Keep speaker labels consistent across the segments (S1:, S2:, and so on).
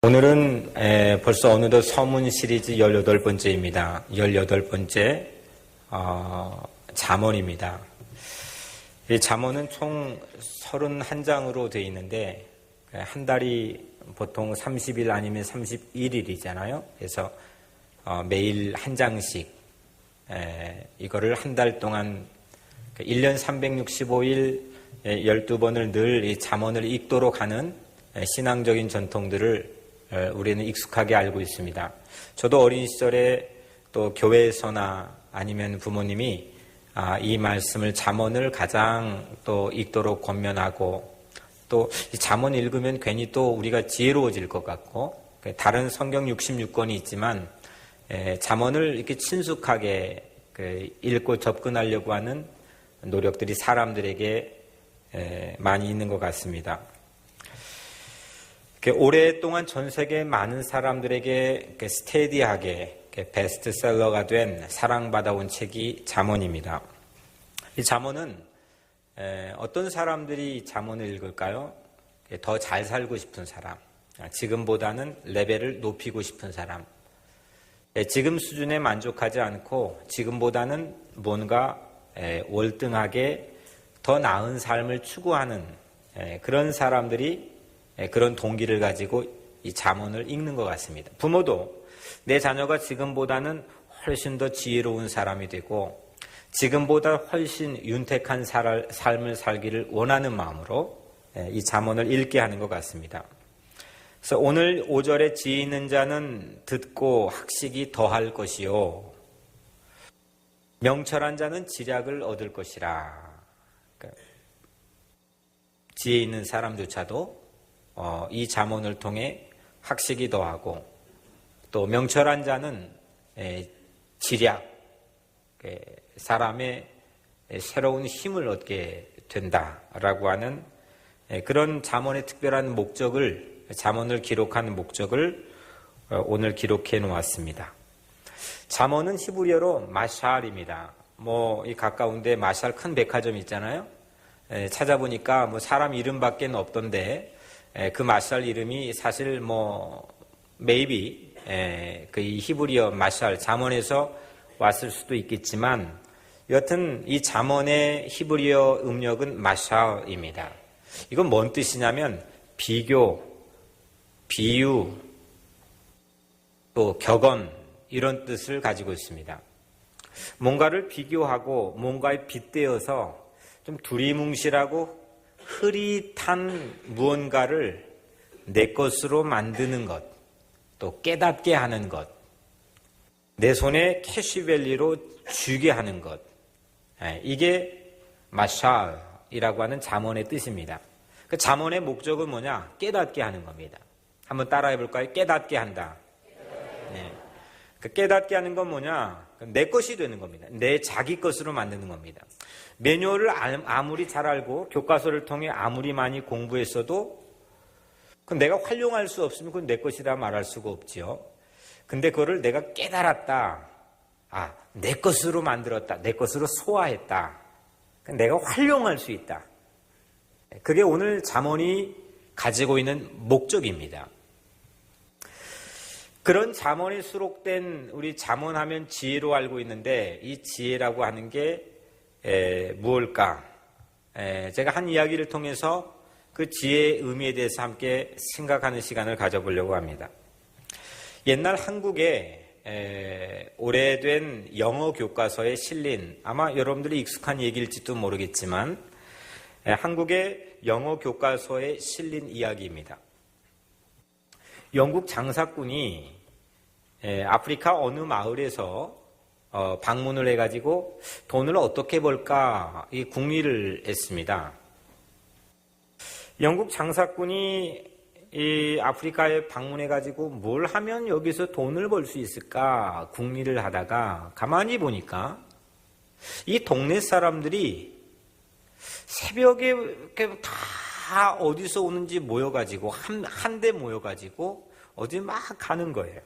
S1: 오늘은 벌써 어느덧 서문 시리즈 18번째입니다. 18번째 잠언입니다. 이 잠언은 총 31장으로 되어 있는데 한 달이 보통 30일 아니면 31일이잖아요. 그래서 매일 한 장씩 이거를 한 달 동안 1년 365일 12번을 늘 이 잠언을 읽도록 하는 신앙적인 전통들을 우리는 익숙하게 알고 있습니다. 저도 어린 시절에 또 교회에서나 아니면 부모님이 이 말씀을 잠언을 가장 또 읽도록 권면하고 또 이 잠언 읽으면 괜히 또 우리가 지혜로워질 것 같고 다른 성경 66권이 있지만 잠언을 이렇게 친숙하게 읽고 접근하려고 하는 노력들이 사람들에게 많이 있는 것 같습니다. 오랫동안 전 세계 많은 사람들에게 스테디하게 베스트셀러가 된 사랑받아온 책이 잠언입니다. 이 잠언은 어떤 사람들이 잠언을 읽을까요? 더 잘 살고 싶은 사람, 지금보다는 레벨을 높이고 싶은 사람, 지금 수준에 만족하지 않고 지금보다는 뭔가 월등하게 더 나은 삶을 추구하는 그런 사람들이 그런 동기를 가지고 이 잠언을 읽는 것 같습니다. 부모도 내 자녀가 지금보다는 훨씬 더 지혜로운 사람이 되고 지금보다 훨씬 윤택한 삶을 살기를 원하는 마음으로 이 잠언을 읽게 하는 것 같습니다. 그래서 오늘 5절에 지혜 있는 자는 듣고 학식이 더할 것이요 명철한 자는 지략을 얻을 것이라. 그러니까 지혜 있는 사람조차도 이 잠언을 통해 학식이 더하고 또 명철한 자는 지략, 사람의 새로운 힘을 얻게 된다라고 하는 그런 잠언의 특별한 목적을, 잠언을 기록하는 목적을 오늘 기록해 놓았습니다. 잠언은 히브리어로 마샬입니다. 이 가까운데 마샬 큰 백화점 있잖아요. 찾아보니까 사람 이름밖에 없던데 그 마샬 이름이 사실 maybe 그 히브리어 마샬 잠언에서 왔을 수도 있겠지만 여튼 이 잠언의 히브리어 음력은 마샬입니다. 이건 뭔 뜻이냐면 비교, 비유, 또 격언 이런 뜻을 가지고 있습니다. 뭔가를 비교하고 뭔가에 빗대어서 좀 두리뭉실하고 흐릿한 무언가를 내 것으로 만드는 것, 또 깨닫게 하는 것, 내 손에 캐시밸리로 쥐게 하는 것, 이게 마샬이라고 하는 잠언의 뜻입니다. 그 잠언의 목적은 뭐냐? 깨닫게 하는 겁니다. 한번 따라해 볼까요? 깨닫게 한다. 그 깨닫게 하는 건 뭐냐? 내 것이 되는 겁니다. 내 자기 것으로 만드는 겁니다. 매뉴얼을 아무리 잘 알고 교과서를 통해 아무리 많이 공부했어도 그건 내가 활용할 수 없으면 그건 내 것이라 말할 수가 없지요. 근데 그거를 내가 깨달았다. 내 것으로 만들었다. 내 것으로 소화했다. 내가 활용할 수 있다. 그게 오늘 잠언이 가지고 있는 목적입니다. 그런 잠언이 수록된 우리 잠언하면 지혜로 알고 있는데 이 지혜라고 하는 게 무엇일까? 제가 한 이야기를 통해서 그 지혜의 의미에 대해서 함께 생각하는 시간을 가져보려고 합니다. 옛날 한국에 오래된 영어 교과서에 실린 아마 여러분들이 익숙한 얘기일지도 모르겠지만 한국의 영어 교과서에 실린 이야기입니다. 영국 장사꾼이 아프리카 어느 마을에서 방문을 해가지고 돈을 어떻게 벌까 이 궁리를 했습니다. 영국 장사꾼이 이 아프리카에 방문해가지고 뭘 하면 여기서 돈을 벌 수 있을까 궁리를 하다가 가만히 보니까 이 동네 사람들이 새벽에 이렇게 다 어디서 오는지 모여가지고 한데 모여가지고 어디 막 가는 거예요.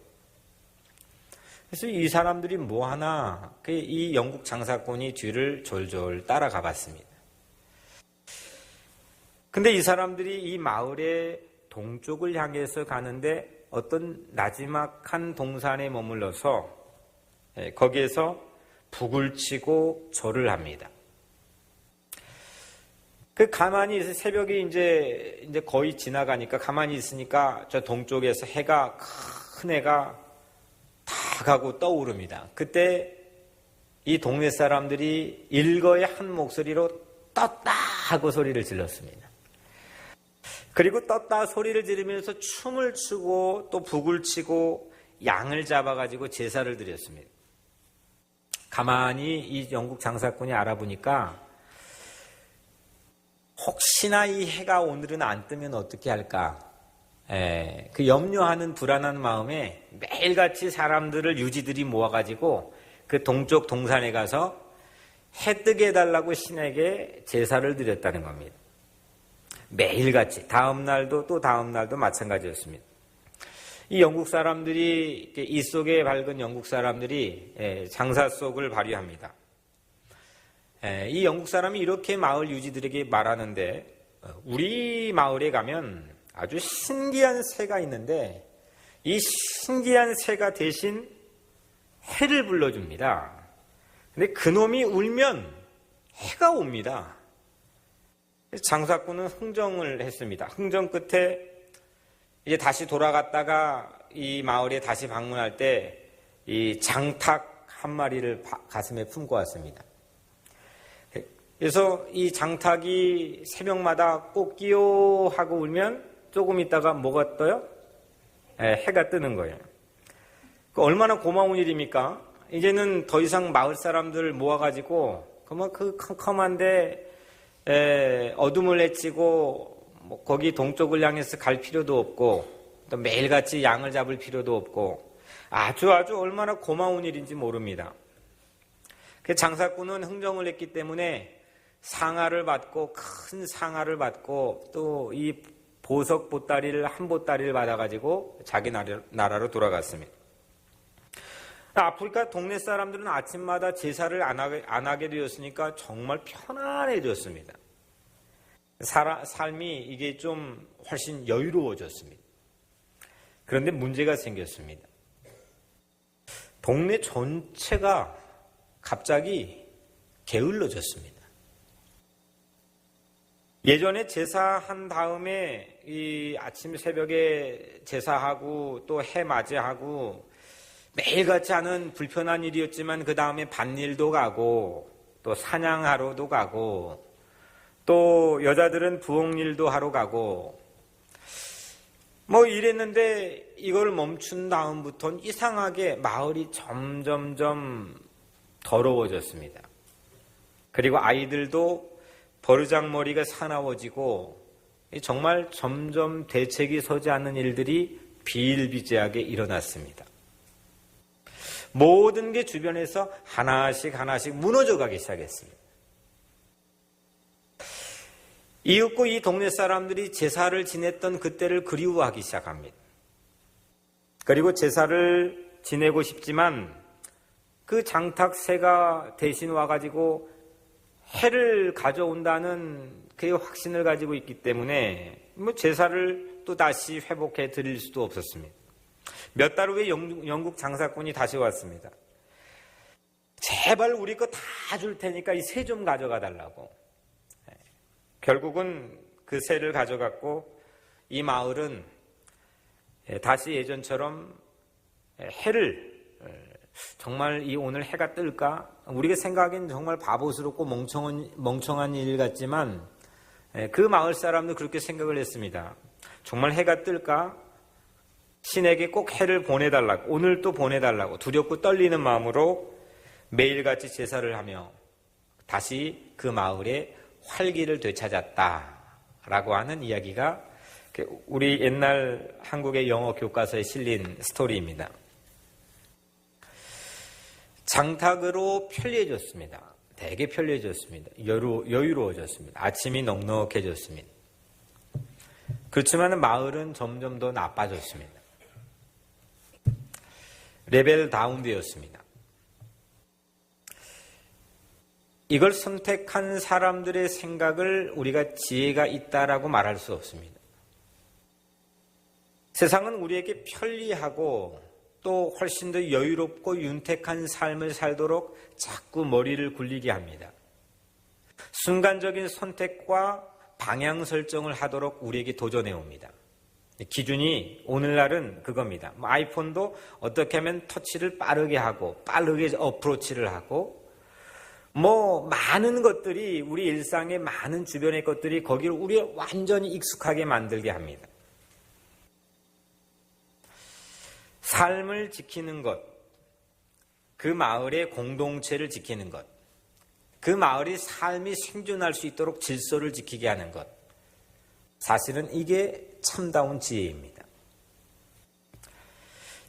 S1: 그래서 이 사람들이 뭐 하나 이 영국 장사꾼이 뒤를 졸졸 따라가 봤습니다. 근데 이 사람들이 이 마을의 동쪽을 향해서 가는데 어떤 나지막한 동산에 머물러서 거기에서 북을 치고 절을 합니다. 가만히 있어 새벽이 이제 거의 지나가니까 가만히 있으니까 저 동쪽에서 큰 해가 다 가고 떠오릅니다. 그때 이 동네 사람들이 일거에 한 목소리로 떴다 하고 소리를 질렀습니다. 그리고 떴다 소리를 지르면서 춤을 추고 또 북을 치고 양을 잡아가지고 제사를 드렸습니다. 가만히 이 영국 장사꾼이 알아보니까 혹시나 이 해가 오늘은 안 뜨면 어떻게 할까? 그 염려하는 불안한 마음에 매일같이 사람들을 유지들이 모아가지고 그 동쪽 동산에 가서 해 뜨게 해달라고 신에게 제사를 드렸다는 겁니다. 매일같이 다음날도 또 다음날도 마찬가지였습니다. 이 영국 사람들이 이 속에 밝은 영국 사람들이 장사 속을 발휘합니다. 이 영국 사람이 이렇게 마을 유지들에게 말하는데 우리 마을에 가면 아주 신기한 새가 있는데 이 신기한 새가 대신 해를 불러줍니다. 근데 그놈이 울면 해가 옵니다. 장사꾼은 흥정을 했습니다. 흥정 끝에 이제 다시 돌아갔다가 이 마을에 다시 방문할 때 이 장탁 한 마리를 가슴에 품고 왔습니다. 그래서 이 장탁이 새벽마다 꽃기요 하고 울면 조금 있다가 뭐가 떠요? 해가 뜨는 거예요. 얼마나 고마운 일입니까? 이제는 더 이상 마을 사람들 모아가지고 그 컴컴한데 어둠을 헤치고 거기 동쪽을 향해서 갈 필요도 없고 또 매일같이 양을 잡을 필요도 없고 아주 얼마나 고마운 일인지 모릅니다. 그 장사꾼은 흥정을 했기 때문에 상아를 받고 큰 상아를 받고 또 이 보석 보따리를 한 보따리를 받아가지고 자기 나라로 돌아갔습니다. 아프리카 동네 사람들은 아침마다 제사를 안 하게 되었으니까 정말 편안해졌습니다. 삶이 이게 좀 훨씬 여유로워졌습니다. 그런데 문제가 생겼습니다. 동네 전체가 갑자기 게을러졌습니다. 예전에 제사한 다음에 이 아침 새벽에 제사하고 또 해 맞이하고 매일같이 하는 불편한 일이었지만 그 다음에 밭일도 가고 또 사냥하러도 가고 또 여자들은 부엌일도 하러 가고 이랬는데 이걸 멈춘 다음부터는 이상하게 마을이 점점점 더러워졌습니다. 그리고 아이들도 버르장머리가 사나워지고 정말 점점 대책이 서지 않는 일들이 비일비재하게 일어났습니다. 모든 게 주변에서 하나씩 무너져 가기 시작했습니다. 이윽고 이 동네 사람들이 제사를 지냈던 그때를 그리워하기 시작합니다. 그리고 제사를 지내고 싶지만 그 장탁새가 대신 와가지고 해를 가져온다는 그 확신을 가지고 있기 때문에 제사를 또 다시 회복해 드릴 수도 없었습니다. 몇 달 후에 영국 장사꾼이 다시 왔습니다. 제발 우리 거 다 줄 테니까 이 새 좀 가져가 달라고. 결국은 그 새를 가져갔고 이 마을은 다시 예전처럼 해를 정말 이 오늘 해가 뜰까? 우리가 생각하기엔 정말 바보스럽고 멍청한 일 같지만 그 마을 사람도 그렇게 생각을 했습니다. 정말 해가 뜰까? 신에게 꼭 해를 보내달라고, 오늘 또 보내달라고 두렵고 떨리는 마음으로 매일같이 제사를 하며 다시 그 마을에 활기를 되찾았다라고 하는 이야기가 우리 옛날 한국의 영어 교과서에 실린 스토리입니다. 장탁으로 편리해졌습니다. 되게 편리해졌습니다. 여유로워졌습니다. 아침이 넉넉해졌습니다. 그렇지만 마을은 점점 더 나빠졌습니다. 레벨 다운되었습니다. 이걸 선택한 사람들의 생각을 우리가 지혜가 있다라고 말할 수 없습니다. 세상은 우리에게 편리하고 또 훨씬 더 여유롭고 윤택한 삶을 살도록 자꾸 머리를 굴리게 합니다. 순간적인 선택과 방향 설정을 하도록 우리에게 도전해 옵니다. 기준이 오늘날은 그겁니다. 아이폰도 어떻게 하면 터치를 빠르게 하고 빠르게 어프로치를 하고 많은 것들이 우리 일상의 많은 주변의 것들이 거기를 우리를 완전히 익숙하게 만들게 합니다. 삶을 지키는 것, 그 마을의 공동체를 지키는 것, 그 마을의 삶이 생존할 수 있도록 질서를 지키게 하는 것, 사실은 이게 참다운 지혜입니다.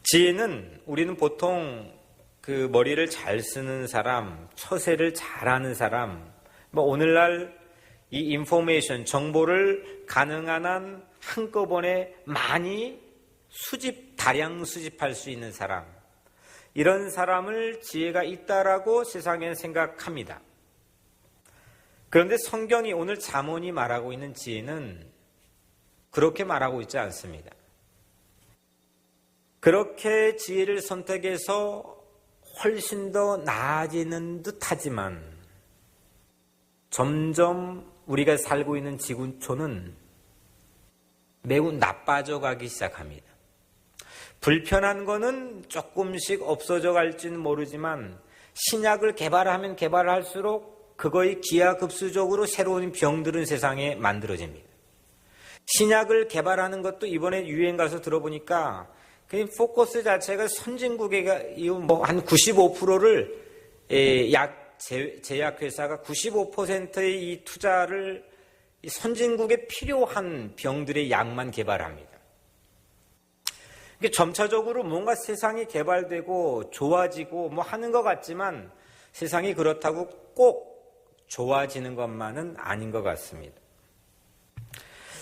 S1: 지혜는 우리는 보통 그 머리를 잘 쓰는 사람, 처세를 잘하는 사람, 오늘날 이 인포메이션, 정보를 가능한 한 한꺼번에 많이 다량 수집할 수 있는 사람, 이런 사람을 지혜가 있다라고 세상에는 생각합니다. 그런데 성경이 오늘 잠언이 말하고 있는 지혜는 그렇게 말하고 있지 않습니다. 그렇게 지혜를 선택해서 훨씬 더 나아지는 듯하지만 점점 우리가 살고 있는 지구촌은 매우 나빠져 가기 시작합니다. 불편한 거는 조금씩 없어져 갈지는 모르지만 신약을 개발하면 개발할수록 그거의 기하급수적으로 새로운 병들은 세상에 만들어집니다. 신약을 개발하는 것도 이번에 유행 가서 들어보니까 그 포커스 자체가 선진국에 한 95%를 제약회사가 95%의 이 투자를 선진국에 필요한 병들의 약만 개발합니다. 점차적으로 뭔가 세상이 개발되고 좋아지고 하는 것 같지만 세상이 그렇다고 꼭 좋아지는 것만은 아닌 것 같습니다.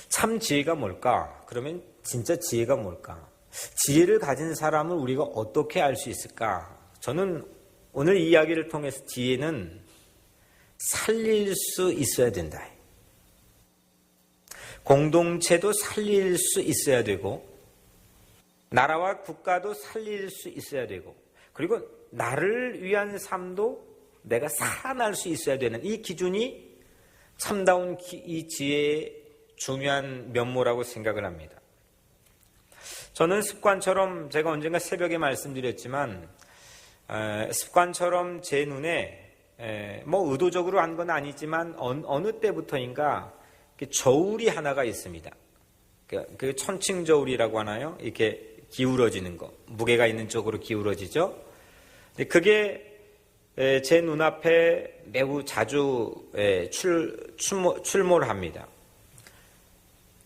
S1: 참 지혜가 뭘까? 그러면 진짜 지혜가 뭘까? 지혜를 가진 사람을 우리가 어떻게 알 수 있을까? 저는 오늘 이 이야기를 통해서 지혜는 살릴 수 있어야 된다. 공동체도 살릴 수 있어야 되고 나라와 국가도 살릴 수 있어야 되고 그리고 나를 위한 삶도 내가 살아날 수 있어야 되는 이 기준이 참다운 이 지혜의 중요한 면모라고 생각을 합니다. 저는 습관처럼 제가 언젠가 새벽에 말씀드렸지만 습관처럼 제 눈에 의도적으로 한 건 아니지만 어느 때부터인가 저울이 하나가 있습니다. 그 천칭저울이라고 하나요? 이렇게 기울어지는 거, 무게가 있는 쪽으로 기울어지죠. 그게 제 눈앞에 매우 자주 출몰을 합니다.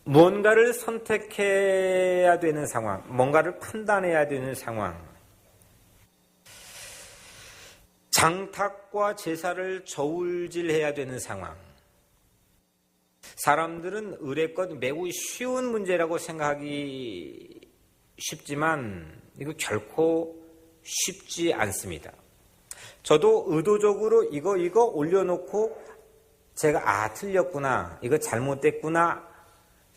S1: 무언가를 선택해야 되는 상황, 뭔가를 판단해야 되는 상황, 장탁과 제사를 저울질해야 되는 상황. 사람들은 의례껏 매우 쉬운 문제라고 생각하기 쉽지만 이거 결코 쉽지 않습니다. 저도 의도적으로 이거 올려놓고 제가 틀렸구나, 이거 잘못됐구나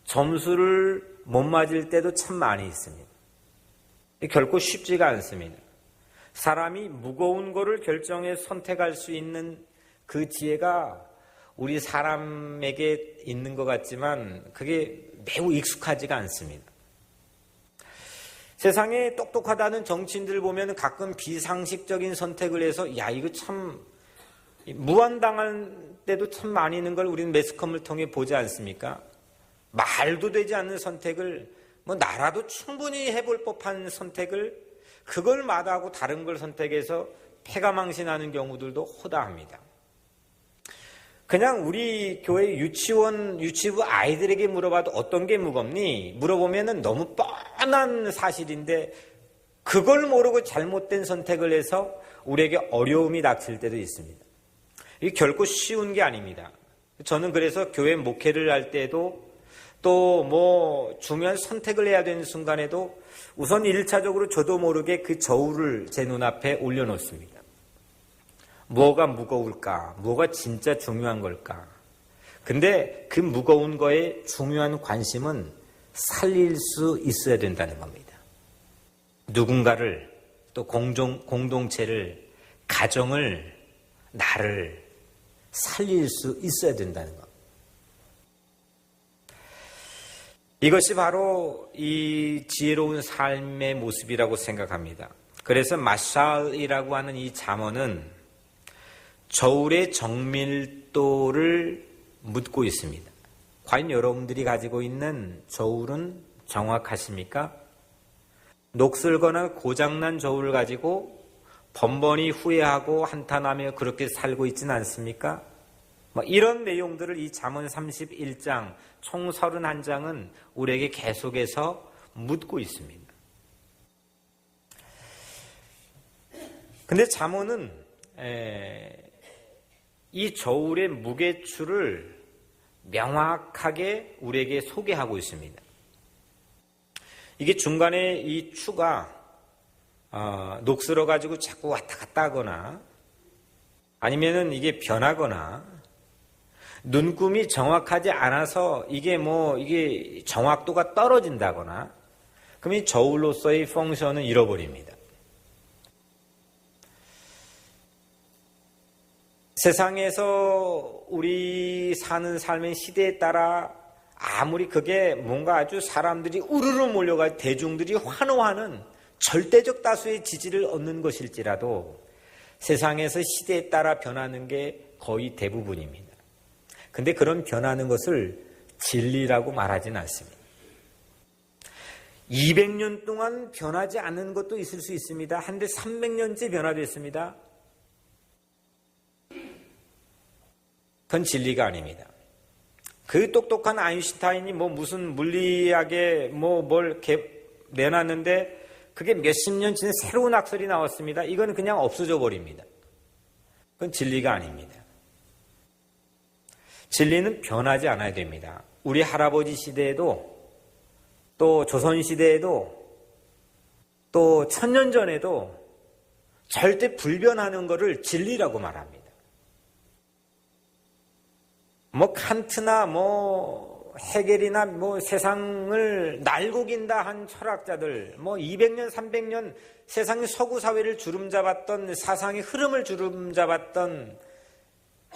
S1: 점수를 못 맞을 때도 참 많이 있습니다. 결코 쉽지가 않습니다. 사람이 무거운 거를 결정해 선택할 수 있는 그 지혜가 우리 사람에게 있는 것 같지만 그게 매우 익숙하지가 않습니다. 세상에 똑똑하다는 정치인들 보면 가끔 비상식적인 선택을 해서 이거 참 무한당할 때도 참 많이 있는 걸 우리는 매스컴을 통해 보지 않습니까? 말도 되지 않는 선택을 나라도 충분히 해볼 법한 선택을 그걸 마다하고 다른 걸 선택해서 패가망신하는 경우들도 허다합니다. 그냥 우리 교회 유치부 아이들에게 물어봐도 어떤 게 무겁니? 물어보면 너무 뻔한 사실인데 그걸 모르고 잘못된 선택을 해서 우리에게 어려움이 닥칠 때도 있습니다. 이게 결코 쉬운 게 아닙니다. 저는 그래서 교회 목회를 할 때도 또 중요한 선택을 해야 되는 순간에도 우선 1차적으로 저도 모르게 그 저울을 제 눈앞에 올려놓습니다. 뭐가 무거울까? 뭐가 진짜 중요한 걸까? 근데 그 무거운 거에 중요한 관심은 살릴 수 있어야 된다는 겁니다. 누군가를, 또 공동체를, 가정을, 나를 살릴 수 있어야 된다는 것. 이것이 바로 이 지혜로운 삶의 모습이라고 생각합니다. 그래서 마샬이라고 하는 이 잠언은 저울의 정밀도를 묻고 있습니다. 과연 여러분들이 가지고 있는 저울은 정확하십니까? 녹슬거나 고장난 저울을 가지고 번번이 후회하고 한탄하며 그렇게 살고 있지는 않습니까? 이런 내용들을 이 잠언 31장 총 31장은 우리에게 계속해서 묻고 있습니다. 근데 잠언은 이 저울의 무게추를 명확하게 우리에게 소개하고 있습니다. 이게 중간에 이 추가 녹슬어 가지고 자꾸 왔다 갔다 하거나 아니면은 이게 변하거나 눈금이 정확하지 않아서 이게 정확도가 떨어진다거나 그럼 이 저울로서의 펑션은 잃어버립니다. 세상에서 우리 사는 삶의 시대에 따라 아무리 그게 뭔가 아주 사람들이 우르르 몰려가 대중들이 환호하는 절대적 다수의 지지를 얻는 것일지라도 세상에서 시대에 따라 변하는 게 거의 대부분입니다. 근데 그런 변하는 것을 진리라고 말하지는 않습니다. 200년 동안 변하지 않는 것도 있을 수 있습니다. 한데 300년째 변화됐습니다. 그건 진리가 아닙니다. 그 똑똑한 아인슈타인이 무슨 물리학에 뭘 내놨는데 그게 몇십 년 전에 새로운 학설이 나왔습니다. 이건 그냥 없어져 버립니다. 그건 진리가 아닙니다. 진리는 변하지 않아야 됩니다. 우리 할아버지 시대에도 또 조선 시대에도 또 천년 전에도 절대 불변하는 것을 진리라고 말합니다. 칸트나 헤겔이나 세상을 날고긴다 한 철학자들 200년 300년 세상의 서구 사회를 주름잡았던 사상의 흐름을 주름잡았던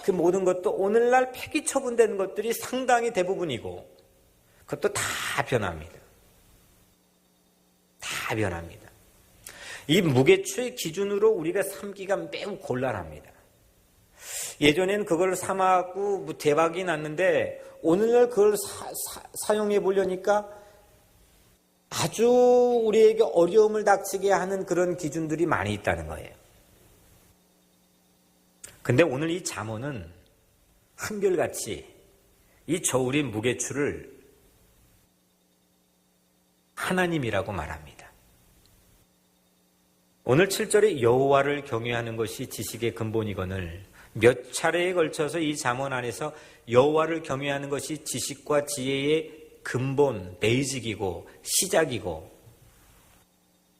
S1: 그 모든 것도 오늘날 폐기 처분된 것들이 상당히 대부분이고 그것도 다 변합니다. 다 변합니다. 이 무게추의 기준으로 우리가 삼기가 매우 곤란합니다. 예전에는 그걸 삼아갖고 대박이 났는데 오늘날 그걸 사용해 보려니까 아주 우리에게 어려움을 닥치게 하는 그런 기준들이 많이 있다는 거예요. 근데 오늘 이 잠언은 한결같이 이 저울의 무게추를 하나님이라고 말합니다. 오늘 7절에 여호와를 경외하는 것이 지식의 근본이거늘 몇 차례에 걸쳐서 이 잠언 안에서 여호와를 경외하는 것이 지식과 지혜의 근본, 베이직이고 시작이고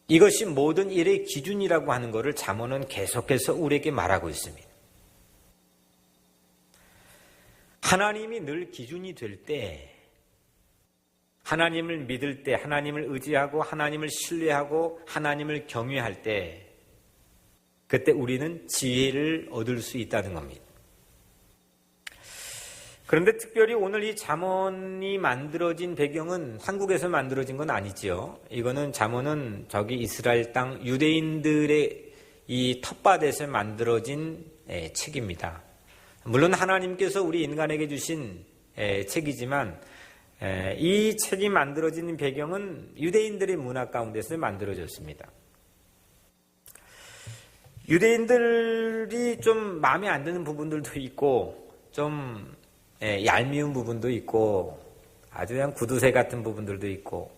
S1: 이것이 모든 일의 기준이라고 하는 것을 잠언은 계속해서 우리에게 말하고 있습니다. 하나님이 늘 기준이 될 때, 하나님을 믿을 때, 하나님을 의지하고 하나님을 신뢰하고 하나님을 경외할 때 그때 우리는 지혜를 얻을 수 있다는 겁니다. 그런데 특별히 오늘 이 잠언이 만들어진 배경은 한국에서 만들어진 건 아니지요. 이거는 잠언은 저기 이스라엘 땅 유대인들의 이 텃밭에서 만들어진 책입니다. 물론 하나님께서 우리 인간에게 주신 책이지만 이 책이 만들어진 배경은 유대인들의 문화 가운데서 만들어졌습니다. 유대인들이 좀 마음에 안 드는 부분들도 있고 좀 얄미운 부분도 있고 아주 그냥 구두쇠 같은 부분들도 있고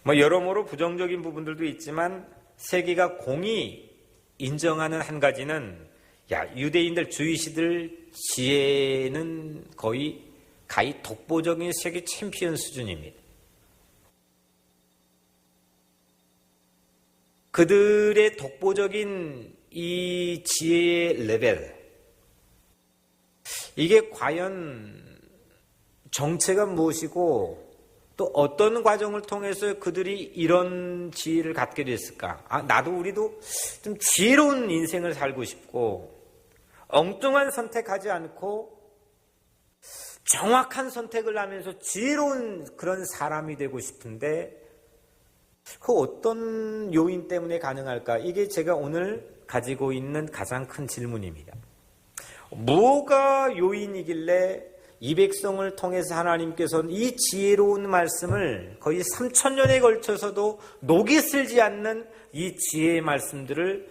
S1: 여러모로 부정적인 부분들도 있지만 세계가 공히 인정하는 한 가지는 유대인들 주이시들 지혜는 거의 독보적인 세계 챔피언 수준입니다. 그들의 독보적인 이 지혜의 레벨, 이게 과연 정체가 무엇이고 또 어떤 과정을 통해서 그들이 이런 지혜를 갖게 됐을까? 우리도 좀 지혜로운 인생을 살고 싶고 엉뚱한 선택하지 않고 정확한 선택을 하면서 지혜로운 그런 사람이 되고 싶은데 그 어떤 요인 때문에 가능할까? 이게 제가 오늘 가지고 있는 가장 큰 질문입니다. 뭐가 요인이길래 이 백성을 통해서 하나님께서는 이 지혜로운 말씀을 거의 3000년에 걸쳐서도 녹이 슬지 않는 이 지혜의 말씀들을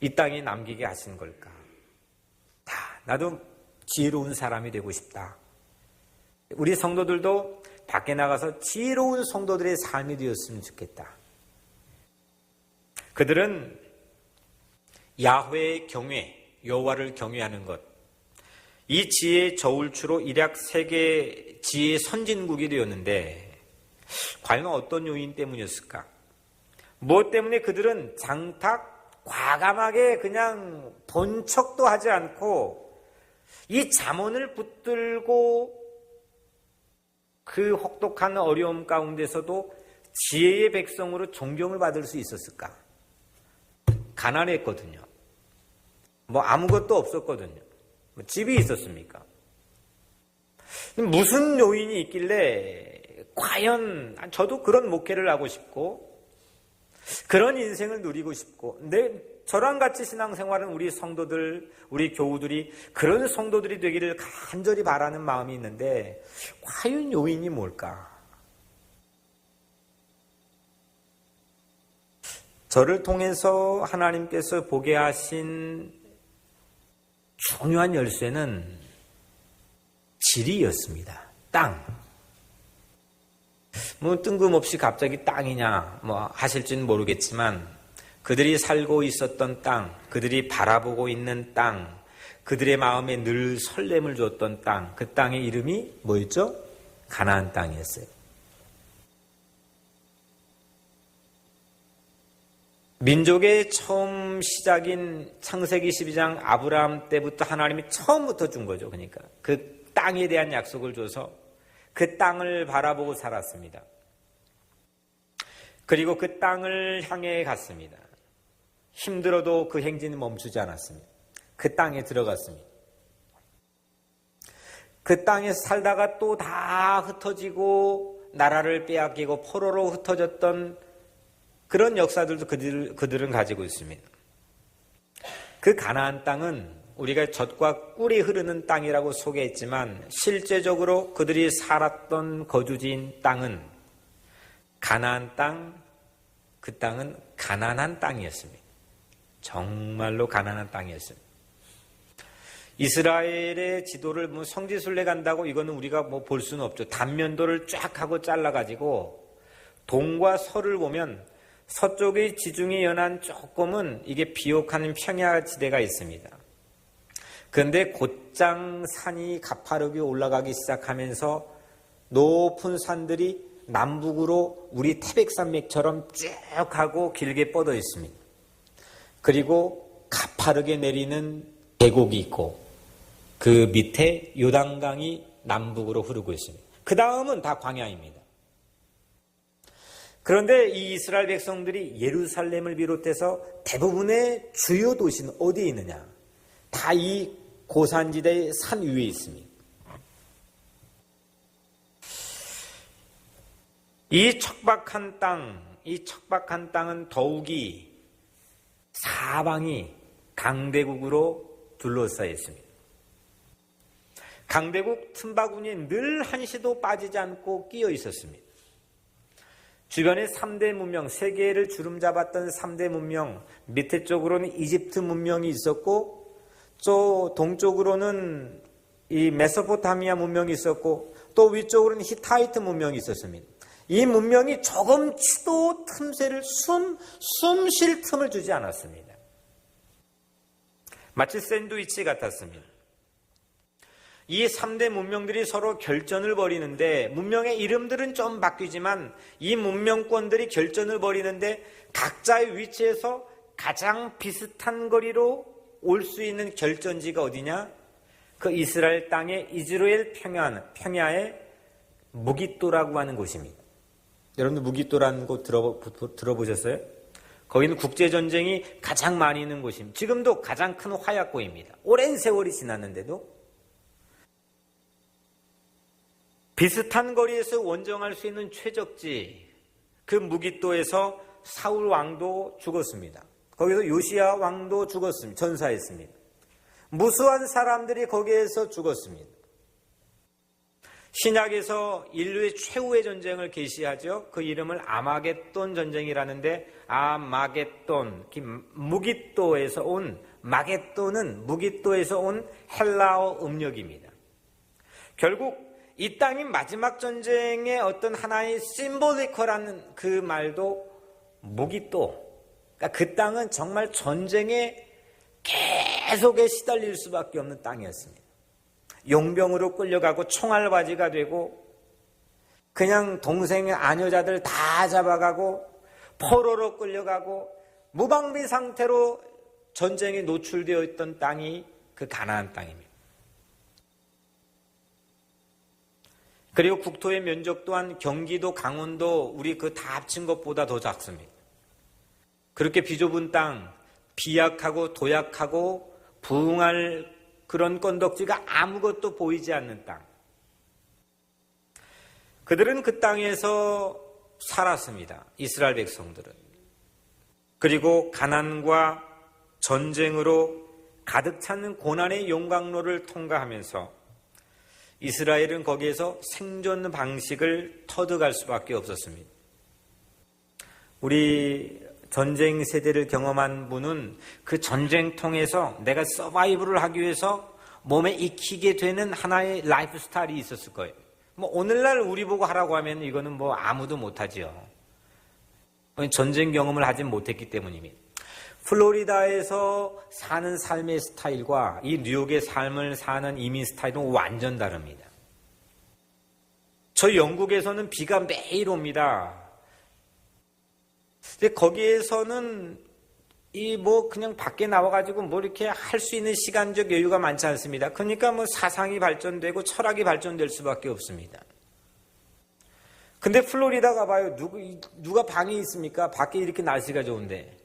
S1: 이 땅에 남기게 하신 걸까? 나도 지혜로운 사람이 되고 싶다. 우리 성도들도 밖에 나가서 지혜로운 성도들의 삶이 되었으면 좋겠다. 그들은 야훼의 경외, 여호와를 경외하는 것, 이 지혜의 저울추로 일약 세계 지혜의 선진국이 되었는데 과연 어떤 요인 때문이었을까? 무엇 때문에 그들은 장탁 과감하게 그냥 본 척도 하지 않고 이 잠언을 붙들고 그 혹독한 어려움 가운데서도 지혜의 백성으로 존경을 받을 수 있었을까? 가난했거든요. 아무것도 없었거든요. 집이 있었습니까? 무슨 요인이 있길래 과연 저도 그런 목회를 하고 싶고 그런 인생을 누리고 싶고 근데 저랑 같이 신앙생활은 우리 성도들, 우리 교우들이 그런 성도들이 되기를 간절히 바라는 마음이 있는데 과연 요인이 뭘까? 저를 통해서 하나님께서 보게 하신 중요한 열쇠는 지리였습니다. 땅. 뜬금없이 갑자기 땅이냐 하실지는 모르겠지만 그들이 살고 있었던 땅, 그들이 바라보고 있는 땅, 그들의 마음에 늘 설렘을 줬던 땅, 그 땅의 이름이 뭐였죠? 가나안 땅이었어요. 민족의 처음 시작인 창세기 12장 아브라함 때부터 하나님이 처음부터 준 거죠. 그러니까 그 땅에 대한 약속을 줘서 그 땅을 바라보고 살았습니다. 그리고 그 땅을 향해 갔습니다. 힘들어도 그 행진은 멈추지 않았습니다. 그 땅에 들어갔습니다. 그 땅에 살다가 또 다 흩어지고 나라를 빼앗기고 포로로 흩어졌던 그런 역사들도 그들은 가지고 있습니다. 그 가나안 땅은 우리가 젖과 꿀이 흐르는 땅이라고 소개했지만 실제적으로 그들이 살았던 거주지인 땅은 가나안 땅, 그 땅은 가난한 땅이었습니다. 정말로 가난한 땅이었습니다. 이스라엘의 지도를 성지순례 간다고 이거는 우리가 볼 수는 없죠. 단면도를 쫙 하고 잘라가지고 동과 서를 보면 서쪽의 지중해 연안 조금은 이게 비옥한 평야지대가 있습니다. 그런데 곧장 산이 가파르게 올라가기 시작하면서 높은 산들이 남북으로 우리 태백산맥처럼 쭉 하고 길게 뻗어 있습니다. 그리고 가파르게 내리는 계곡이 있고 그 밑에 요단강이 남북으로 흐르고 있습니다. 그 다음은 다 광야입니다. 그런데 이 이스라엘 백성들이 예루살렘을 비롯해서 대부분의 주요 도시는 어디에 있느냐? 다 이 고산지대의 산 위에 있습니다. 이 척박한 땅은 더욱이 사방이 강대국으로 둘러싸여 있습니다. 강대국 틈바구니에 늘 한시도 빠지지 않고 끼어 있었습니다. 주변에 3대 문명, 세계를 주름잡았던 3대 문명, 밑에 쪽으로는 이집트 문명이 있었고 또 동쪽으로는 이 메소포타미아 문명이 있었고 또 위쪽으로는 히타이트 문명이 있었습니다. 이 문명이 조금치도 틈새를 숨 쉴 틈을 주지 않았습니다. 마치 샌드위치 같았습니다. 이 3대 문명들이 서로 결전을 벌이는데 문명의 이름들은 좀 바뀌지만 이 문명권들이 결전을 벌이는데 각자의 위치에서 가장 비슷한 거리로 올 수 있는 결전지가 어디냐? 그 이스라엘 땅의 이스라엘 평야의 무깃도라고 하는 곳입니다. 여러분들 무깃도라는 곳 들어보셨어요? 거기는 국제전쟁이 가장 많이 있는 곳입니다. 지금도 가장 큰 화약고입니다. 오랜 세월이 지났는데도 비슷한 거리에서 원정할 수 있는 최적지, 그 무깃도에서 사울 왕도 죽었습니다. 거기서 요시야 왕도 죽었습니다. 전사했습니다. 무수한 사람들이 거기에서 죽었습니다. 신약에서 인류의 최후의 전쟁을 계시하죠. 그 이름을 아마겟돈 전쟁이라는데, 아마겟돈, 무깃도에서 온, 마겟돈은 무깃도에서 온 헬라어 음력입니다. 결국 이 땅이 마지막 전쟁의 어떤 하나의 심볼리커라는 그 말도 무깃도, 그러니까 그 땅은 정말 전쟁에 계속에 시달릴 수밖에 없는 땅이었습니다. 용병으로 끌려가고 총알바지가 되고, 그냥 동생의 아녀자들 다 잡아가고, 포로로 끌려가고, 무방비 상태로 전쟁에 노출되어 있던 땅이 그 가나안 땅입니다. 그리고 국토의 면적 또한 경기도, 강원도 우리 그 다 합친 것보다 더 작습니다. 그렇게 비좁은 땅, 비약하고 도약하고 부흥할 그런 건덕지가 아무것도 보이지 않는 땅. 그들은 그 땅에서 살았습니다. 이스라엘 백성들은. 그리고 가난과 전쟁으로 가득 찬 고난의 용광로를 통과하면서 이스라엘은 거기에서 생존 방식을 터득할 수밖에 없었습니다. 우리 전쟁 세대를 경험한 분은 그 전쟁통에서 내가 서바이벌을 하기 위해서 몸에 익히게 되는 하나의 라이프 스타일이 있었을 거예요. 뭐 오늘날 우리 보고 하라고 하면 이거는 뭐 아무도 못하죠. 전쟁 경험을 하진 못했기 때문입니다. 플로리다에서 사는 삶의 스타일과 이 뉴욕의 삶을 사는 이민 스타일은 완전 다릅니다. 저희 영국에서는 비가 매일 옵니다. 근데 거기에서는 그냥 밖에 나와가지고 이렇게 할 수 있는 시간적 여유가 많지 않습니다. 그러니까 사상이 발전되고 철학이 발전될 수밖에 없습니다. 근데 플로리다 가봐요. 누가 방에 있습니까? 밖에 이렇게 날씨가 좋은데.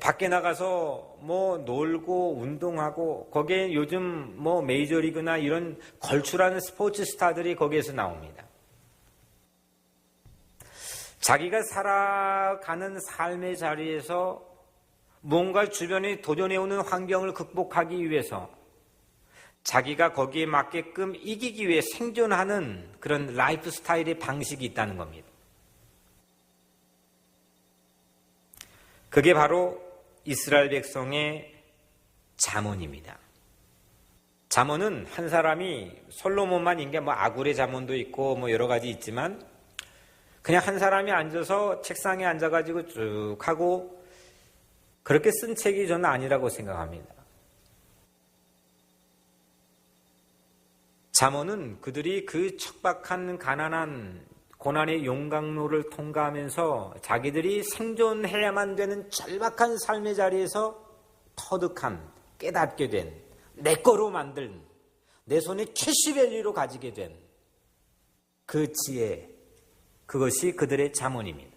S1: 밖에 나가서 놀고 운동하고, 거기에 요즘 메이저리그나 이런 걸출하는 스포츠 스타들이 거기에서 나옵니다. 자기가 살아가는 삶의 자리에서 뭔가 주변에 도전해오는 환경을 극복하기 위해서 자기가 거기에 맞게끔 이기기 위해 생존하는 그런 라이프 스타일의 방식이 있다는 겁니다. 그게 바로 이스라엘 백성의 잠언입니다. 잠언은 한 사람이 솔로몬만 인게 아굴의 잠언도 있고 여러 가지 있지만 그냥 한 사람이 앉아서 책상에 앉아가지고 쭉 하고 그렇게 쓴 책이 저는 아니라고 생각합니다. 잠언은 그들이 그 척박한 가난한 고난의 용광로를 통과하면서 자기들이 생존해야만 되는 절박한 삶의 자리에서 터득한, 깨닫게 된, 내 거로 만든, 내 손에 캐시밸리로 가지게 된 그 지혜, 그것이 그들의 잠언입니다.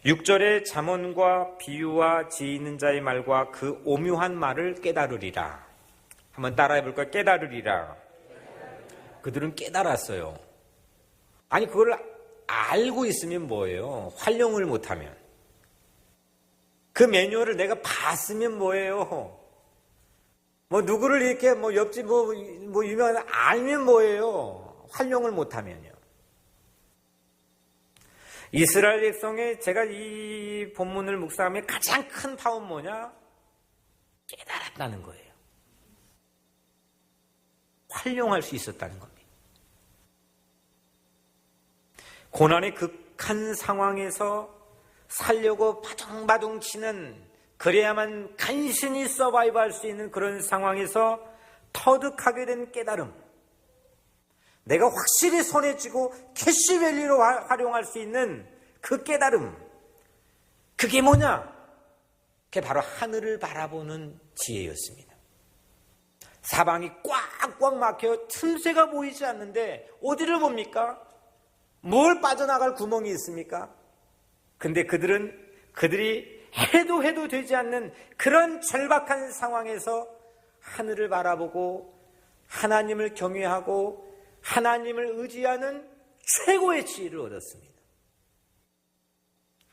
S1: 6절의 잠언과 비유와 지혜 있는 자의 말과 그 오묘한 말을 깨달으리라. 한번 따라해 볼까요? 깨달으리라. 그들은 깨달았어요. 아니 그걸 알고 있으면 뭐예요? 활용을 못하면. 그 매뉴얼을 내가 봤으면 뭐예요? 누구를 이렇게 옆집 유명한 알면 뭐예요? 활용을 못하면요. 이스라엘 백성의 제가 이 본문을 묵상하면 가장 큰 파워는 뭐냐? 깨달았다는 거예요. 활용할 수 있었다는 겁니다. 고난의 극한 상황에서 살려고 바둥바둥 치는, 그래야만 간신히 서바이브할 수 있는 그런 상황에서 터득하게 된 깨달음, 내가 확실히 손에 쥐고 캐시밸리로 활용할 수 있는 그 깨달음, 그게 뭐냐? 그게 바로 하늘을 바라보는 지혜였습니다. 사방이 꽉 꽉꽉 막혀 틈새가 보이지 않는데 어디를 봅니까? 뭘 빠져나갈 구멍이 있습니까? 근데 그들이 해도 되지 않는 그런 절박한 상황에서 하늘을 바라보고 하나님을 경외하고 하나님을 의지하는 최고의 지혜를 얻었습니다.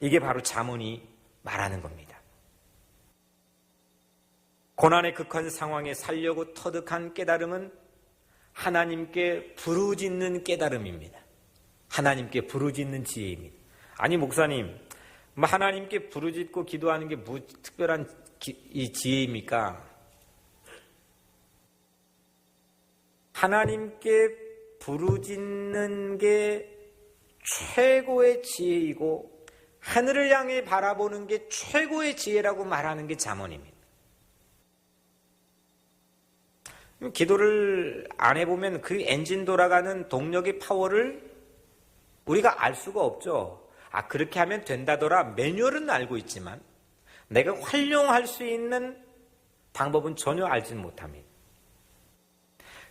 S1: 이게 바로 잠언이 말하는 겁니다. 고난의 극한 상황에 살려고 터득한 깨달음은 하나님께 부르짖는 깨달음입니다. 하나님께 부르짖는 지혜입니다. 아니 목사님, 하나님께 부르짖고 기도하는 게 뭐 특별한 이 지혜입니까? 하나님께 부르짖는 게 최고의 지혜이고 하늘을 향해 바라보는 게 최고의 지혜라고 말하는 게 잠언입니다. 기도를 안 해보면 그 엔진 돌아가는 동력의 파워를 우리가 알 수가 없죠. 그렇게 하면 된다더라 매뉴얼은 알고 있지만 내가 활용할 수 있는 방법은 전혀 알지는 못합니다.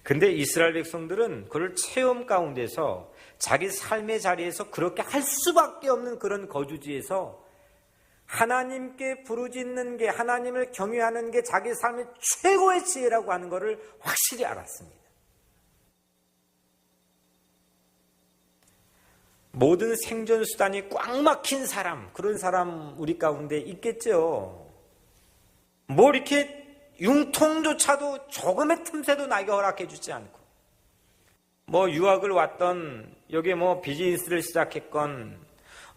S1: 근데 이스라엘 백성들은 그걸 체험 가운데서 자기 삶의 자리에서 그렇게 할 수밖에 없는 그런 거주지에서 하나님께 부르짖는 게, 하나님을 경외하는 게 자기 삶의 최고의 지혜라고 하는 것을 확실히 알았습니다. 모든 생존수단이 꽉 막힌 사람, 그런 사람 우리 가운데 있겠죠. 뭐 이렇게 융통조차도 조금의 틈새도 나에게 허락해 주지 않고 유학을 왔던 여기에 비즈니스를 시작했건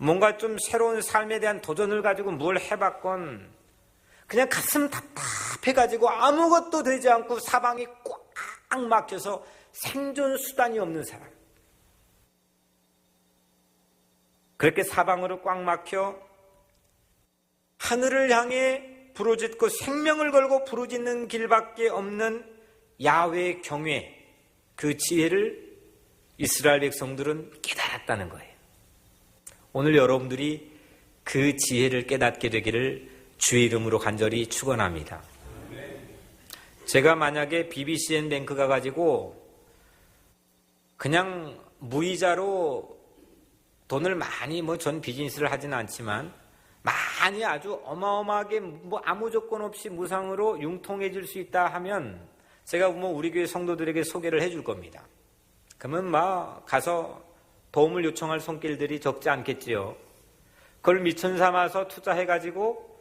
S1: 뭔가 좀 새로운 삶에 대한 도전을 가지고 뭘 해봤건 그냥 가슴 답답해가지고 아무것도 되지 않고 사방이 꽉 막혀서 생존 수단이 없는 사람, 그렇게 사방으로 꽉 막혀 하늘을 향해 부르짖고 생명을 걸고 부르짖는 길밖에 없는 야훼의 경외, 그 지혜를 이스라엘 백성들은 깨달았다는 거예요. 오늘 여러분들이 그 지혜를 깨닫게 되기를 주의 이름으로 간절히 축원합니다. 제가 만약에 BBCN 뱅크 가가지고 그냥 무이자로 돈을 많이 전 비즈니스를 하지는 않지만 많이 아주 어마어마하게 아무 조건 없이 무상으로 융통해질 수 있다 하면 제가 우리 교회 성도들에게 소개를 해줄 겁니다. 그러면 가서 도움을 요청할 손길들이 적지 않겠지요. 그걸 미천 삼아서 투자해가지고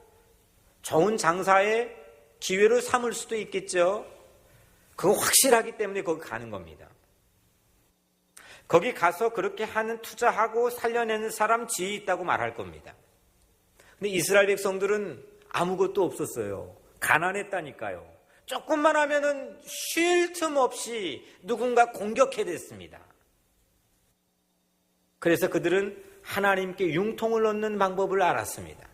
S1: 좋은 장사의 기회로 삼을 수도 있겠죠. 그거 확실하기 때문에 거기 가는 겁니다. 거기 가서 그렇게 하는, 투자하고 살려내는 사람 지혜 있다고 말할 겁니다. 근데 이스라엘 백성들은 아무것도 없었어요. 가난했다니까요. 조금만 하면은 쉴 틈 없이 누군가 공격해댔습니다. 그래서 그들은 하나님께 융통을 얻는 방법을 알았습니다.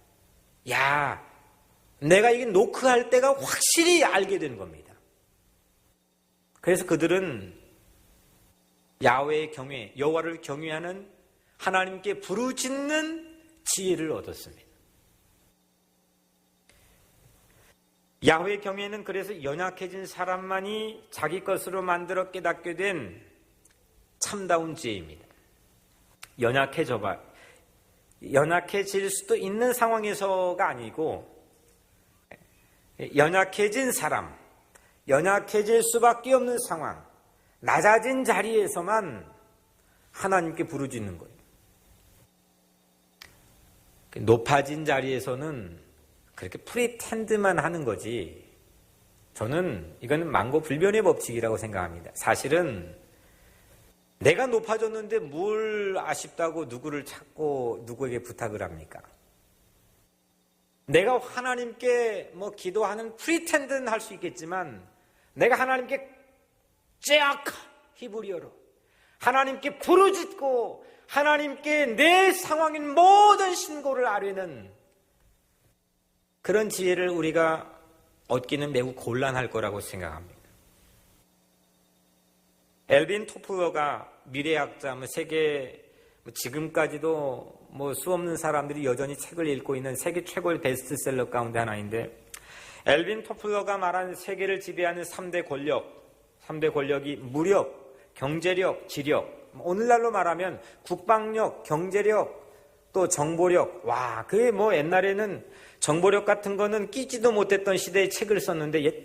S1: 내가 이게 노크할 때가 확실히 알게 된 겁니다. 그래서 그들은 야훼의 경외, 여호와를 경외하는, 하나님께 부르짖는 지혜를 얻었습니다. 야훼의 경외는 그래서 연약해진 사람만이 자기 것으로 만들어 깨닫게 된 참다운 지혜입니다. 연약해질 수도 있는 상황에서가 아니고 연약해진 사람, 연약해질 수밖에 없는 상황, 낮아진 자리에서만 하나님께 부르짖는 거예요. 높아진 자리에서는 그렇게 프리텐드만 하는 거지, 저는 이건 만고불변의 법칙이라고 생각합니다. 사실은 내가 높아졌는데 뭘 아쉽다고 누구를 찾고 누구에게 부탁을 합니까? 내가 하나님께 기도하는 프리텐드는 할 수 있겠지만 내가 하나님께 쫙 히브리어로 하나님께 부르짖고 하나님께 내 상황인 모든 신고를 아뢰는 그런 지혜를 우리가 얻기는 매우 곤란할 거라고 생각합니다. 엘빈 토플러가 미래학자, 세계 지금까지도 수없는 사람들이 여전히 책을 읽고 있는 세계 최고의 베스트셀러 가운데 하나인데, 엘빈 토플러가 말한 세계를 지배하는 3대 권력, 3대 권력이 무력, 경제력, 지력, 오늘날로 말하면 국방력, 경제력, 또 정보력. 와, 그게 뭐 옛날에는 정보력 같은 거는 끼지도 못했던 시대에 책을 썼는데 얘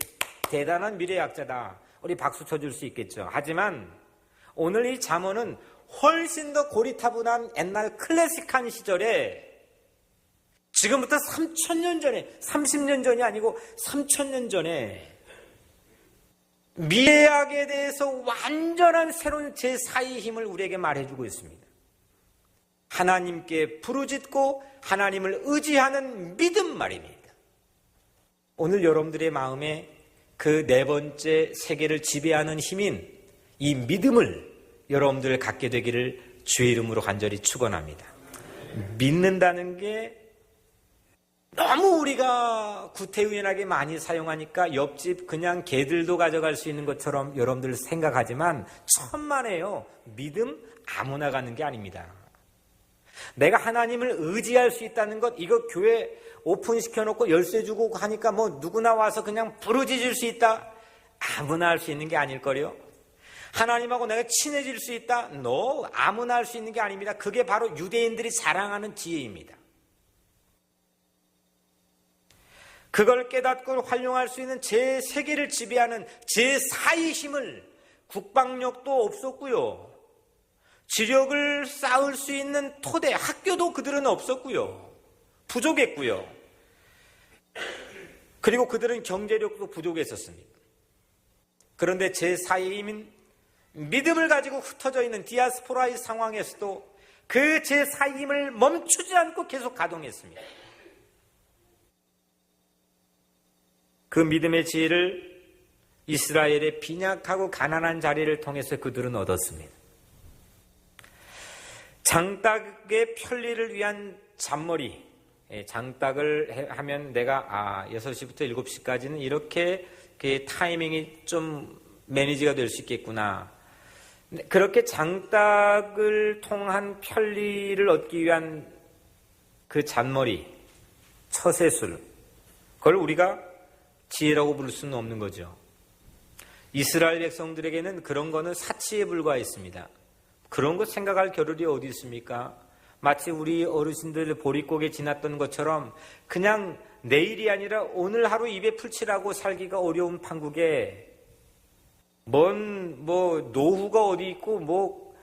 S1: 대단한 미래학자다. 우리 박수 쳐줄 수 있겠죠. 하지만 오늘 이 잠언은 훨씬 더 고리타분한 옛날 클래식한 시절에 지금부터 3,000년 전에, 30년 전이 아니고 3,000년 전에 미래학에 대해서 완전한 새로운 제4의 힘을 우리에게 말해주고 있습니다. 하나님께 부르짖고 하나님을 의지하는 믿음 말입니다. 오늘 여러분들의 마음에 그 네 번째 세계를 지배하는 힘인 이 믿음을 여러분들 갖게 되기를 주의 이름으로 간절히 축원합니다. 믿는다는 게 너무 우리가 구태의연하게 많이 사용하니까 옆집 그냥 개들도 가져갈 수 있는 것처럼 여러분들 생각하지만 천만에요. 믿음 아무나 갖는 게 아닙니다. 내가 하나님을 의지할 수 있다는 것, 이거 교회 오픈시켜놓고 열쇠 주고 하니까 뭐 누구나 와서 그냥 부르짖을 수 있다? 아무나 할 수 있는 게 아닐걸요? 하나님하고 내가 친해질 수 있다? 아무나 할 수 있는 게 아닙니다. 그게 바로 유대인들이 자랑하는 지혜입니다. 그걸 깨닫고 활용할 수 있는 제3계를 지배하는 제4의 힘을 국방력도 없었고요. 지력을 쌓을 수 있는 토대, 학교도 그들은 없었고요. 부족했고요. 그리고 그들은 경제력도 부족했었습니다. 그런데 제4의 힘인 믿음을 가지고 흩어져 있는 디아스포라의 상황에서도 그 제4의 힘을 멈추지 않고 계속 가동했습니다. 그 믿음의 지혜를 이스라엘의 빈약하고 가난한 자리를 통해서 그들은 얻었습니다. 장닭의 편리를 위한 잔머리, 장닭을 하면 내가 6시부터 7시까지는 이렇게 타이밍이 좀 매니지가 될 수 있겠구나. 그렇게 장닭을 통한 편리를 얻기 위한 그 잔머리, 처세술, 그걸 우리가 지혜라고 부를 수는 없는 거죠. 이스라엘 백성들에게는 그런 거는 사치에 불과했습니다. 그런 거 생각할 겨를이 어디 있습니까? 마치 우리 어르신들 보릿고개 지났던 것처럼 그냥 내일이 아니라 오늘 하루 입에 풀칠하고 살기가 어려운 판국에 노후가 어디 있고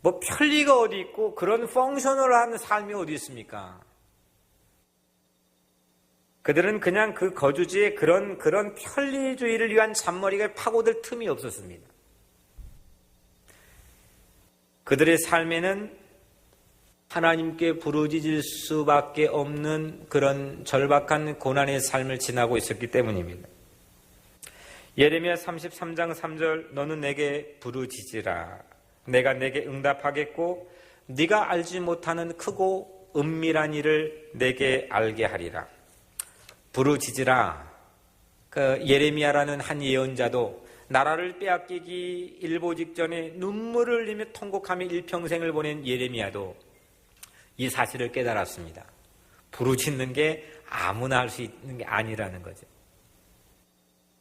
S1: 편리가 어디 있고 그런 펑셔널한 삶이 어디 있습니까? 그들은 그냥 그 거주지에 그런 편리주의를 위한 잔머리가 파고들 틈이 없었습니다. 그들의 삶에는 하나님께 부르짖을 수밖에 없는 그런 절박한 고난의 삶을 지나고 있었기 때문입니다. 예레미야 33장 3절 너는 내게 부르짖으라. 내가 내게 응답하겠고 네가 알지 못하는 크고 은밀한 일을 내게 알게 하리라. 부르짖으라. 그 예레미야라는 한 예언자도 나라를 빼앗기기 일보 직전에 눈물을 흘리며 통곡하며 일평생을 보낸 예레미야도 이 사실을 깨달았습니다. 부르짖는 게 아무나 할 수 있는 게 아니라는 거죠.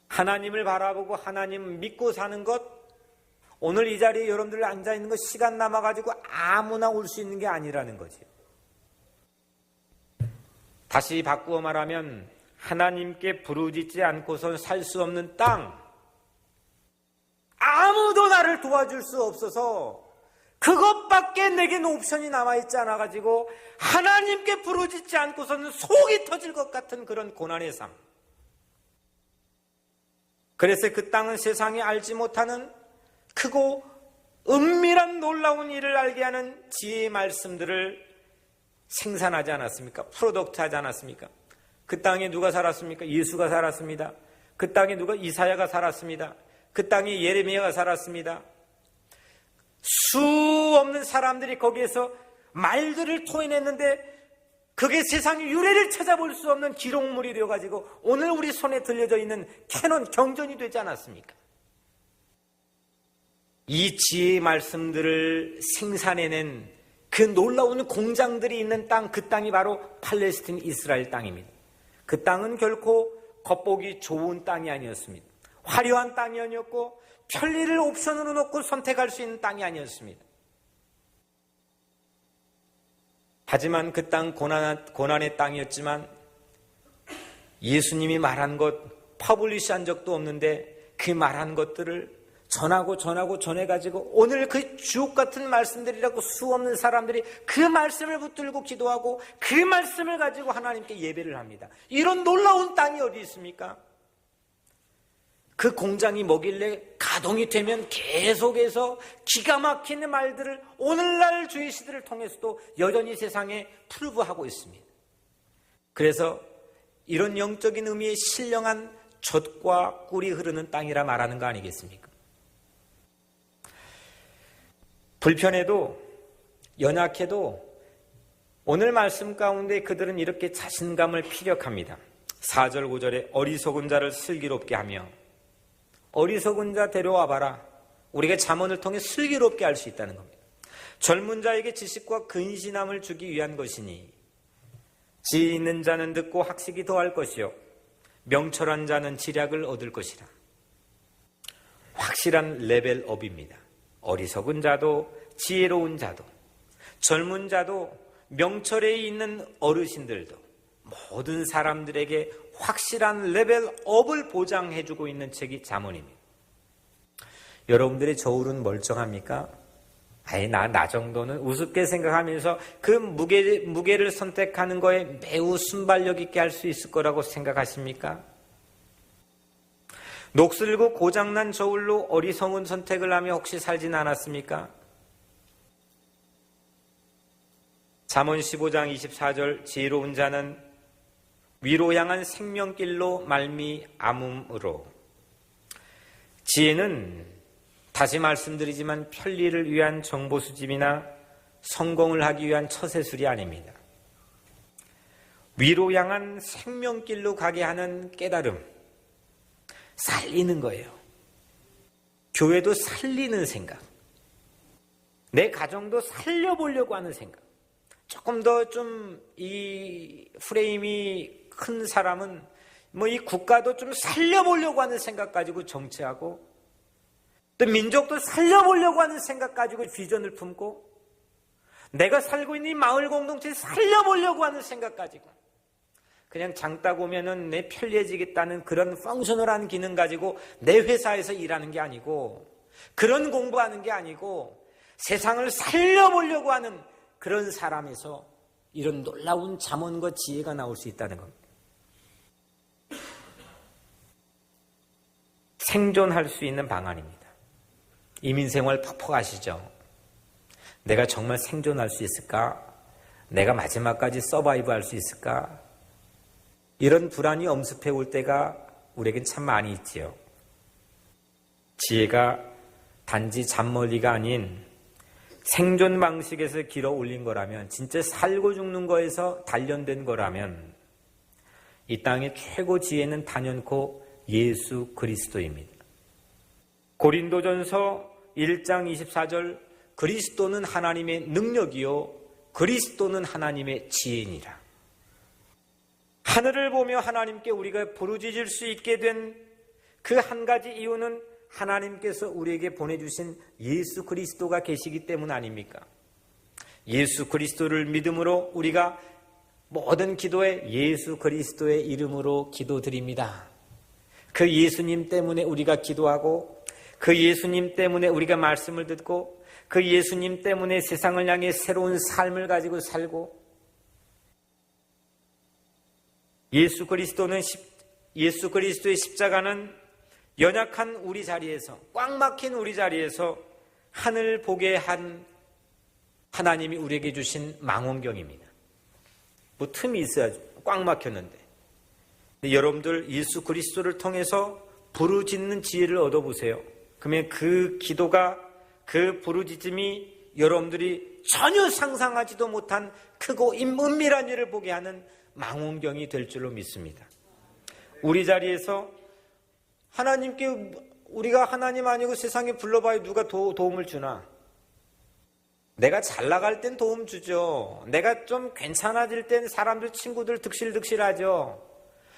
S1: 하나님을 바라보고 하나님 믿고 사는 것, 오늘 이 자리에 여러분들 앉아있는 것 시간 남아가지고 아무나 올 수 있는 게 아니라는 거죠. 다시 바꾸어 말하면 하나님께 부르짖지 않고선 살 수 없는 땅, 아무도 나를 도와줄 수 없어서 그것밖에 내게는 옵션이 남아있지 않아가지고 하나님께 부르짖지 않고서는 속이 터질 것 같은 그런 고난의 삶. 그래서 그 땅은 세상이 알지 못하는 크고 은밀한 놀라운 일을 알게 하는 지혜의 말씀들을 생산하지 않았습니까? 프로덕트 하지 않았습니까? 그 땅에 누가 살았습니까? 예수가 살았습니다. 그 땅에 누가 이사야가 살았습니다. 그 땅에 예레미야가 살았습니다. 수 없는 사람들이 거기에서 말들을 토해냈는데 그게 세상의 유래를 찾아볼 수 없는 기록물이 되어가지고 오늘 우리 손에 들려져 있는 캐논 경전이 되지 않았습니까? 이 지혜의 말씀들을 생산해낸 그 놀라운 공장들이 있는 땅, 그 땅이 바로 팔레스틴 이스라엘 땅입니다. 그 땅은 결코 겉보기 좋은 땅이 아니었습니다. 화려한 땅이 아니었고 편리를 옵션으로 놓고 선택할 수 있는 땅이 아니었습니다. 하지만 그 땅 고난의 땅이었지만 예수님이 말한 것 퍼블리시한 적도 없는데 그 말한 것들을 전해가지고 오늘 그 주옥 같은 말씀들이라고 수없는 사람들이 그 말씀을 붙들고 기도하고 그 말씀을 가지고 하나님께 예배를 합니다. 이런 놀라운 땅이 어디 있습니까? 그 공장이 뭐길래 가동이 되면 계속해서 기가 막히는 말들을 오늘날 주의 시대를 통해서도 여전히 세상에 풀부하고 있습니다. 그래서 이런 영적인 의미의 신령한 젖과 꿀이 흐르는 땅이라 말하는 거 아니겠습니까? 불편해도 연약해도 오늘 말씀 가운데 그들은 이렇게 자신감을 피력합니다. 4절 5절에 어리석은 자를 슬기롭게 하며, 어리석은 자 데려와봐라. 우리가 잠언을 통해 슬기롭게 할 수 있다는 겁니다. 젊은 자에게 지식과 근신함을 주기 위한 것이니 지혜 있는 자는 듣고 학식이 더할 것이요 명철한 자는 지략을 얻을 것이라. 확실한 레벨업입니다. 어리석은 자도 지혜로운 자도 젊은 자도 명철에 있는 어르신들도 모든 사람들에게 확실한 레벨업을 보장해주고 있는 책이 잠언입니다. 여러분들의 저울은 멀쩡합니까? 아예 나 정도는 우습게 생각하면서 그 무게를 선택하는 거에 매우 순발력 있게 할 수 있을 거라고 생각하십니까? 녹슬고 고장난 저울로 어리석은 선택을 하며 혹시 살진 않았습니까? 잠언 15장 24절 지혜로운 자는 위로 향한 생명길로 말미암음으로. 지혜는 다시 말씀드리지만 편리를 위한 정보수집이나 성공을 하기 위한 처세술이 아닙니다. 위로 향한 생명길로 가게 하는 깨달음, 살리는 거예요. 교회도 살리는 생각, 내 가정도 살려보려고 하는 생각. 조금 더 좀 이 프레임이 큰 사람은 이 국가도 좀 살려보려고 하는 생각 가지고 정치하고, 또 민족도 살려보려고 하는 생각 가지고 비전을 품고, 내가 살고 있는 이 마을 공동체를 살려보려고 하는 생각 가지고 그냥 장딱 오면은 내 편리해지겠다는 그런 펑셔널한 기능 가지고 내 회사에서 일하는 게 아니고, 그런 공부하는 게 아니고 세상을 살려보려고 하는 그런 사람에서 이런 놀라운 잠언과 지혜가 나올 수 있다는 겁니다. 생존할 수 있는 방안입니다. 이민생활 퍽퍽하시죠? 내가 정말 생존할 수 있을까? 내가 마지막까지 서바이브 할 수 있을까? 이런 불안이 엄습해 올 때가 우리에겐 참 많이 있지요. 지혜가 단지 잔머리가 아닌 생존 방식에서 길어 올린 거라면, 진짜 살고 죽는 거에서 단련된 거라면 이 땅의 최고 지혜는 단연코 예수 그리스도입니다. 고린도전서 1장 24절 그리스도는 하나님의 능력이요 그리스도는 하나님의 지혜니라. 하늘을 보며 하나님께 우리가 부르짖을 수 있게 된 그 한 가지 이유는 하나님께서 우리에게 보내주신 예수 그리스도가 계시기 때문 아닙니까? 예수 그리스도를 믿음으로 우리가 모든 기도에 예수 그리스도의 이름으로 기도드립니다. 그 예수님 때문에 우리가 기도하고, 그 예수님 때문에 우리가 말씀을 듣고, 그 예수님 때문에 세상을 향해 새로운 삶을 가지고 살고, 예수 그리스도의 십자가는 연약한 우리 자리에서, 꽉 막힌 우리 자리에서 하늘 보게 한 하나님이 우리에게 주신 망원경입니다. 틈이 있어야죠. 꽉 막혔는데. 여러분들 예수 그리스도를 통해서 부르짖는 지혜를 얻어보세요. 그러면 그 기도가, 그 부르짖음이 여러분들이 전혀 상상하지도 못한 크고 은밀한 일을 보게 하는 망원경이 될 줄로 믿습니다. 우리 자리에서 하나님께, 우리가 하나님 아니고 세상에 불러봐야 누가 도움을 주나? 내가 잘 나갈 땐 도움 주죠. 내가 좀 괜찮아질 땐 사람들, 친구들 득실득실하죠.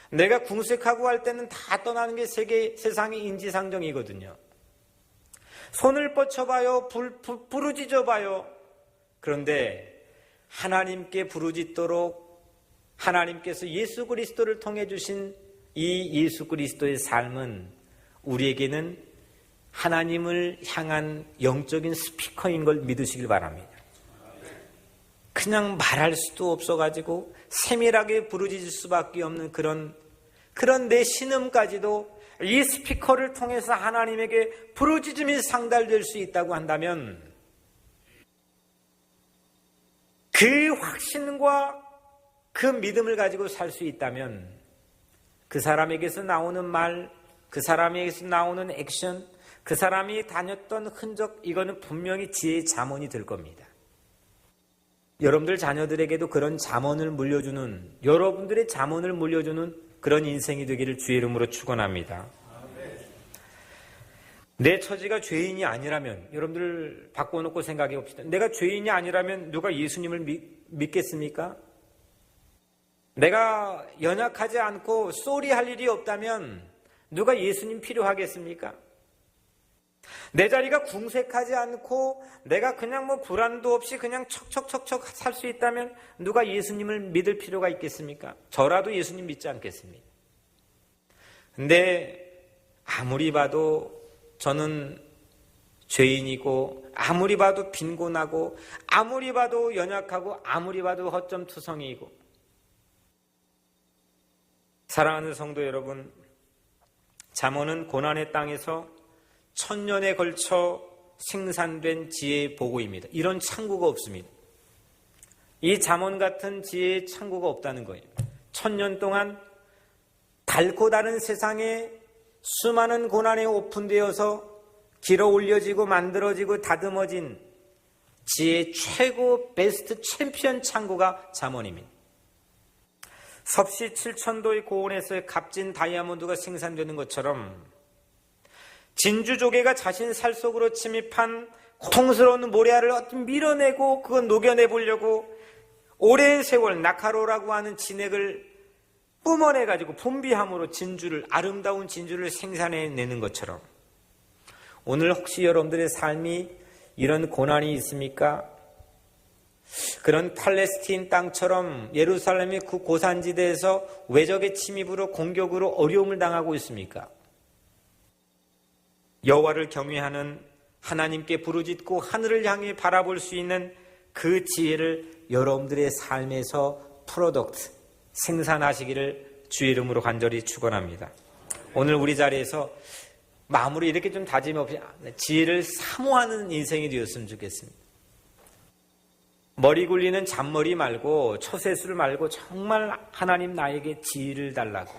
S1: 내가 궁색하고 할 때는 다 떠나는 게 세상의 인지상정이거든요. 손을 뻗쳐봐요. 부르짖어봐요. 그런데 하나님께 부르짖도록 하나님께서 예수 그리스도를 통해 주신 이 예수 그리스도의 삶은 우리에게는 하나님을 향한 영적인 스피커인 걸 믿으시길 바랍니다. 그냥 말할 수도 없어가지고 세밀하게 부르짖을 수밖에 없는 그런 내 신음까지도 이 스피커를 통해서 하나님에게 부르짖음이 상달될 수 있다고 한다면 그 확신과 그 믿음을 가지고 살 수 있다면 그 사람에게서 나오는 말, 그 사람에게서 나오는 액션, 그 사람이 다녔던 흔적, 이거는 분명히 지혜의 잠언이 될 겁니다. 여러분들 자녀들에게도 그런 잠언을 물려주는, 여러분들의 잠언을 물려주는 그런 인생이 되기를 주의 이름으로 축원합니다. 내 처지가 죄인이 아니라면, 여러분들 바꿔놓고 생각해 봅시다. 내가 죄인이 아니라면 누가 예수님을 믿겠습니까? 내가 연약하지 않고 쏘리 할 일이 없다면 누가 예수님 필요하겠습니까? 내 자리가 궁색하지 않고 내가 그냥 불안도 없이 그냥 척척척척 살 수 있다면 누가 예수님을 믿을 필요가 있겠습니까? 저라도 예수님 믿지 않겠습니다. 근데 아무리 봐도 저는 죄인이고 아무리 봐도 빈곤하고 아무리 봐도 연약하고 아무리 봐도 허점투성이고. 사랑하는 성도 여러분, 잠언은 고난의 땅에서 천년에 걸쳐 생산된 지혜의 보고입니다. 이런 창구가 없습니다. 이 잠언 같은 지혜의 창구가 없다는 거예요. 1000년 동안 닳고 다른 세상에 수많은 고난에 오픈되어서 길어 올려지고 만들어지고 다듬어진 지혜의 최고 베스트 챔피언 창구가 잠언입니다. 섭씨 7000도의 고온에서 값진 다이아몬드가 생산되는 것처럼 진주조개가 자신 살 속으로 침입한 고통스러운 모래알을 어떻게 밀어내고 그걸 녹여내보려고 오랜 세월 나카로라고 하는 진액을 뿜어내가지고 분비함으로 아름다운 진주를 생산해내는 것처럼 오늘 혹시 여러분들의 삶이 이런 고난이 있습니까? 그런 팔레스틴 땅처럼 예루살렘의 그 고산지대에서 외적의 침입으로 공격으로 어려움을 당하고 있습니까? 여호와를 경외하는 하나님께 부르짖고 하늘을 향해 바라볼 수 있는 그 지혜를 여러분들의 삶에서 생산하시기를 주의 이름으로 간절히 축원합니다. 오늘 우리 자리에서 마무리 이렇게 좀 다짐 없이 지혜를 사모하는 인생이 되었으면 좋겠습니다. 머리 굴리는 잔머리 말고 처세술 말고 정말 하나님 나에게 지혜를 달라고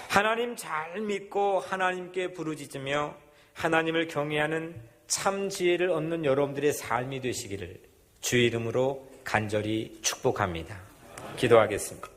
S1: 하나님 잘 믿고 하나님께 부르짖으며 하나님을 경외하는 참 지혜를 얻는 여러분들의 삶이 되시기를 주의 이름으로 간절히 축복합니다. 기도하겠습니다.